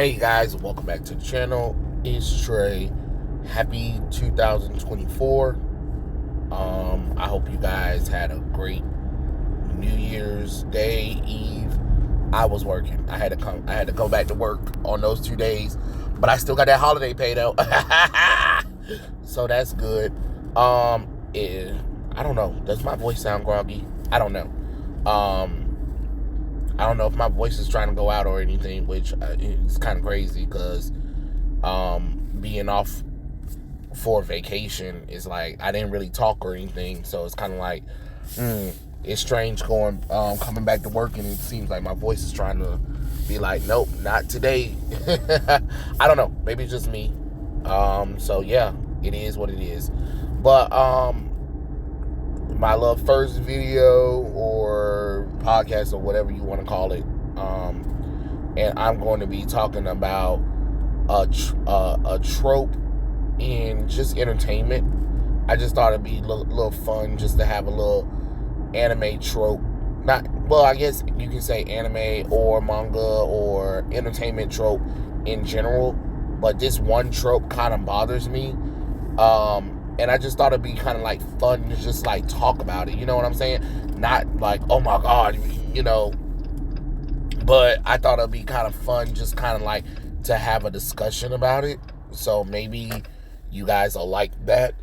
Hey guys, welcome back to the channel. It's Trey. Happy 2024. I hope you guys had a great New Year's Day, Eve. I was working. I had to go back to work on those 2 days, but I still got that holiday pay though. So that's good. I don't know. Does my voice sound groggy? I don't know. I don't know if my voice is trying to go out or anything, which is kind of crazy because being off for vacation is like I didn't really talk or anything, so it's kind of like it's strange coming back to work and it seems like my voice is trying to be like, nope, not today. I don't know, maybe it's just me. So yeah, it is what it is. But my first video or podcast or whatever you want to call it, and I'm going to be talking about a trope in just entertainment. I just thought it'd be a little fun just to have a little anime trope. I guess you can say anime or manga or entertainment trope in general, but this one trope kind of bothers me. And I just thought it'd be kind of like fun to just like talk about it. You know what I'm saying? Not like, oh my God, but I thought it'd be kind of fun just kind of like to have a discussion about it. So maybe you guys will like that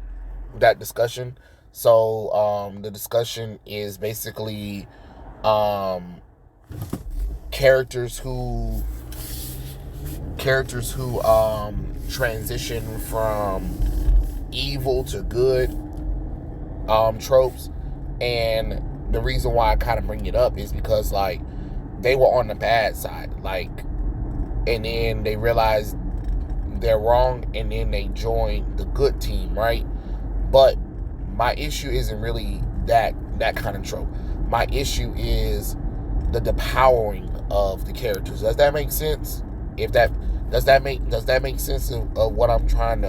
discussion. So the discussion is basically characters who transition from evil to good tropes. And the reason why I kind of bring it up is because like they were on the bad side, like, and then they realized they're wrong and then they joined the good team, right? But my issue isn't really that kind of trope. My issue is the depowering of the characters. Does that make sense? Does that make sense of what I'm trying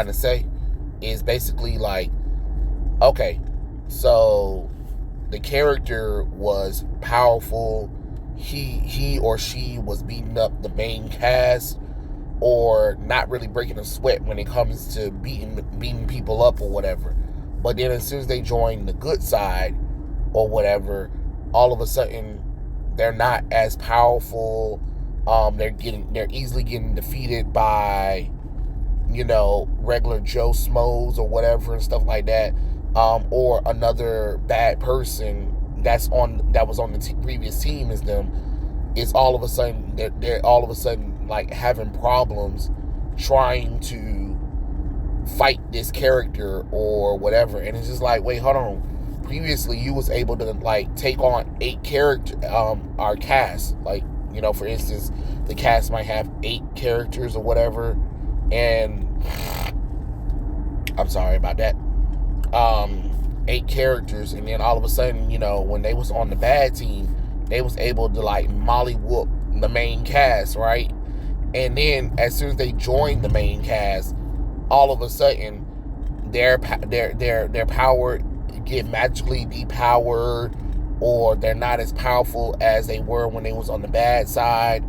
to say? Is basically like, okay, so the character was powerful, he or she was beating up the main cast or not really breaking a sweat when it comes to beating people up or whatever, but then as soon as they join the good side or whatever, all of a sudden they're not as powerful. They're easily getting defeated by regular Joe Schmoes or whatever and stuff like that, or another bad person that was on the previous team as them, is all of a sudden they're all of a sudden like having problems trying to fight this character or whatever. And it's just like, wait, hold on. Previously you was able to like take on 8 character our cast, like, for instance, the cast might have 8 characters or whatever, and I'm sorry about that, 8 characters, and then all of a sudden, when they was on the bad team, they was able to like molly whoop the main cast, right? And then as soon as they joined the main cast, all of a sudden their power get magically depowered, or they're not as powerful as they were when they was on the bad side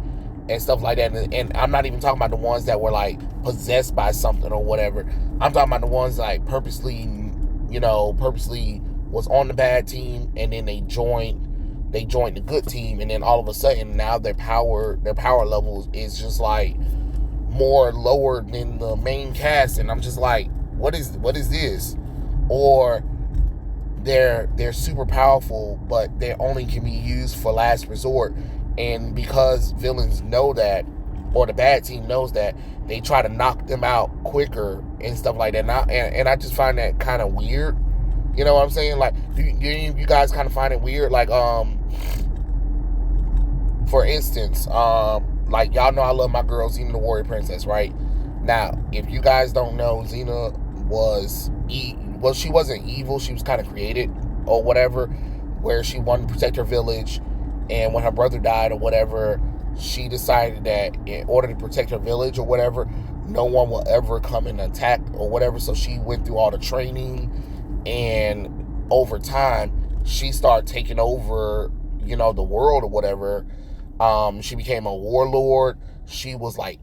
and stuff like that. And I'm not even talking about the ones that were like possessed by something or whatever. I'm talking about the ones like purposely was on the bad team, and then they joined the good team, and then all of a sudden now their power levels is just like more lower than the main cast. And I'm just like, what is this? Or they're super powerful, but they only can be used for last resort. And because villains know that, or the bad team knows that, they try to knock them out quicker and stuff like that. And I just find that kind of weird. You know what I'm saying? Like, do you guys kind of find it weird? Like, for instance, like, y'all know I love my girl Xena the Warrior Princess, right? Now, if you guys don't know, Xena she wasn't evil. She was kind of created or whatever, where she wanted to protect her village. And when her brother died or whatever, she decided that in order to protect her village or whatever, no one will ever come and attack or whatever. So she went through all the training, and over time, she started taking over, the world or whatever. She became a warlord. She was like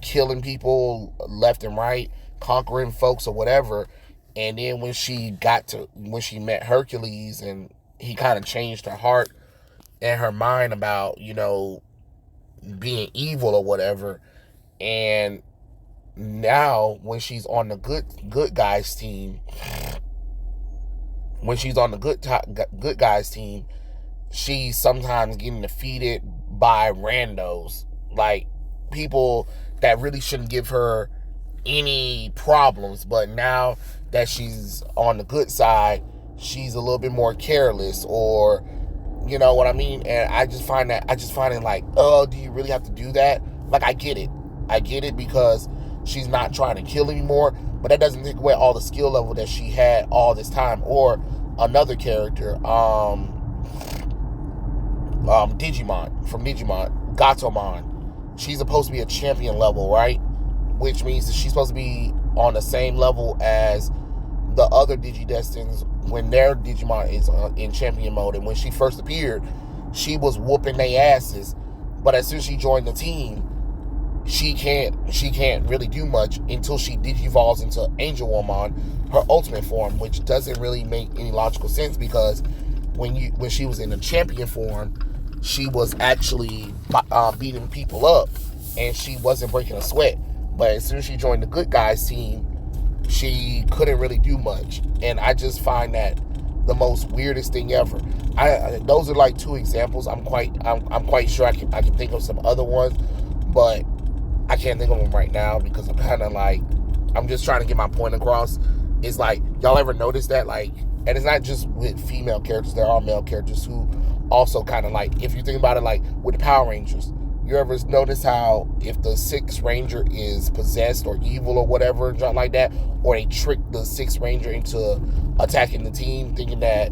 killing people left and right, conquering folks or whatever. And then when she met Hercules, and he kind of changed her heart and her mind about, being evil or whatever. And now when she's on the good guys team, good guys team, she's sometimes getting defeated by randos, like people that really shouldn't give her any problems. But now that she's on the good side, she's a little bit more careless, or you know what I mean? And I just find it like, oh, do you really have to do that? Like, I get it because she's not trying to kill anymore, but that doesn't take away all the skill level that she had all this time. Or another character, Digimon, from Digimon, Gatomon. She's supposed to be a champion level, right? Which means that she's supposed to be on the same level as the other Digidestins when their Digimon is in champion mode. And when she first appeared, she was whooping their asses. But as soon as she joined the team, she can't really do much until she digivolves into Angelwomon, her ultimate form, which doesn't really make any logical sense, because when she was in the champion form, she was actually beating people up, and she wasn't breaking a sweat. But as soon as she joined the good guys team, she couldn't really do much. And I just find that the most weirdest thing ever. Those are like two examples. I'm quite sure I can think of some other ones, but I can't think of them right now because I'm just trying to get my point across. It's like, y'all ever notice that, like, and it's not just with female characters, there are male characters who also kind of, like, if you think about it, like with the Power Rangers, you ever notice how if the Sixth Ranger is possessed or evil or whatever, something like that, or they trick the Sixth Ranger into attacking the team, thinking that,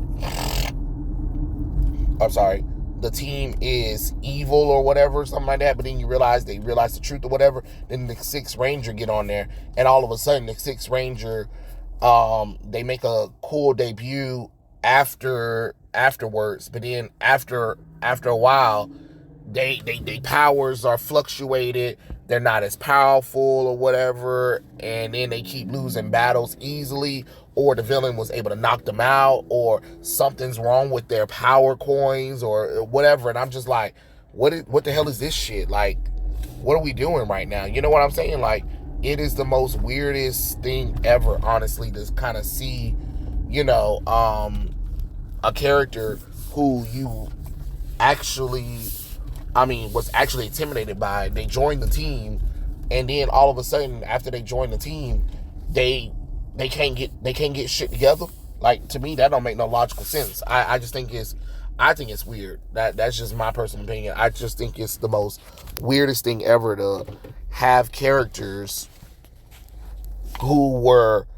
the team is evil or whatever, something like that, but then they realize the truth or whatever, then the Sixth Ranger get on there, and all of a sudden the Sixth Ranger, they make a cool debut afterwards, but then after a while, they powers are fluctuated, they're not as powerful or whatever, and then they keep losing battles easily, or the villain was able to knock them out, or something's wrong with their power coins or whatever. And I'm just like, what the hell is this shit? Like, what are we doing right now? You know what I'm saying? Like, it is the most weirdest thing ever, honestly, to kind of see, a character who you actually, was actually intimidated by. They joined the team, and then all of a sudden, after they joined the team, they can't get shit together. Like, to me, that don't make no logical sense. I think it's weird. That's just my personal opinion. I just think it's the most weirdest thing ever to have characters who were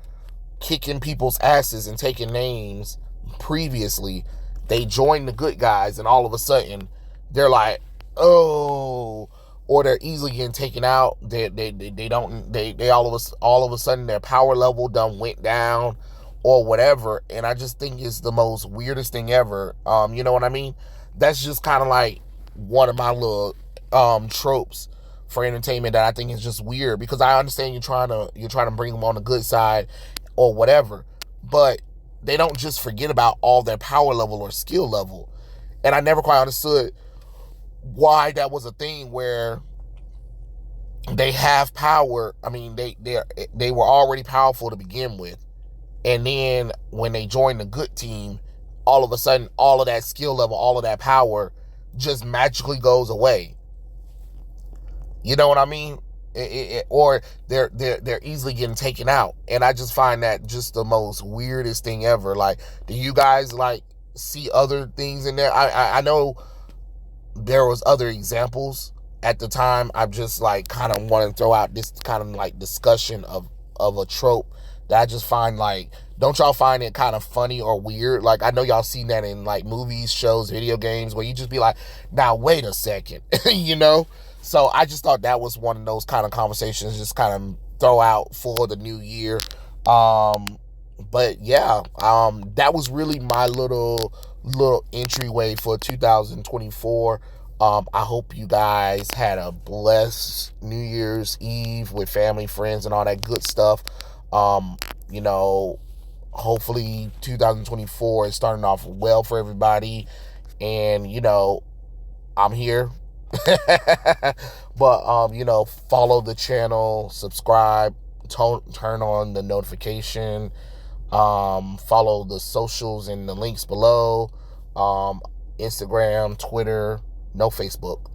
kicking people's asses and taking names previously. They joined the good guys, and all of a sudden they're like, oh, or they're easily getting taken out. They all of a sudden their power level done went down or whatever. And I just think it's the most weirdest thing ever. You know what I mean? That's just kind of like one of my little tropes for entertainment that I think is just weird, because I understand you're trying to bring them on the good side or whatever, but they don't just forget about all their power level or skill level. And I never quite understood why that was a thing, where they have power. They were already powerful to begin with, and then when they join the good team, all of a sudden all of that skill level, all of that power just magically goes away. You know what I mean? Or they're easily getting taken out. And I just find that just the most weirdest thing ever. Like, do you guys like see other things in there? I know there was other examples at the time. I just like kind of want to throw out this kind of like discussion of a trope that I just find, like, don't y'all find it kind of funny or weird? Like, I know y'all seen that in like movies, shows, video games, where you just be like, now wait a second, So I just thought that was one of those kind of conversations, just kind of throw out for the new year. But yeah, that was really my little entryway for 2024. I hope you guys had a blessed New Year's Eve with family, friends, and all that good stuff. Um, you know, hopefully 2024 is starting off well for everybody. And, I'm here. But, follow the channel, subscribe, turn on the notification, follow the socials and the links below. Instagram, Twitter, no Facebook,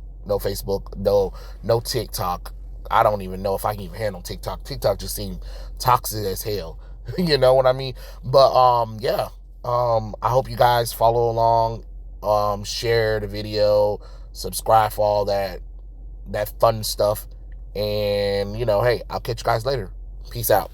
no TikTok. I don't even know if I can even handle TikTok. TikTok just seems toxic as hell. You know what I mean? But yeah. I hope you guys follow along, share the video, subscribe for all that fun stuff. And hey, I'll catch you guys later. Peace out.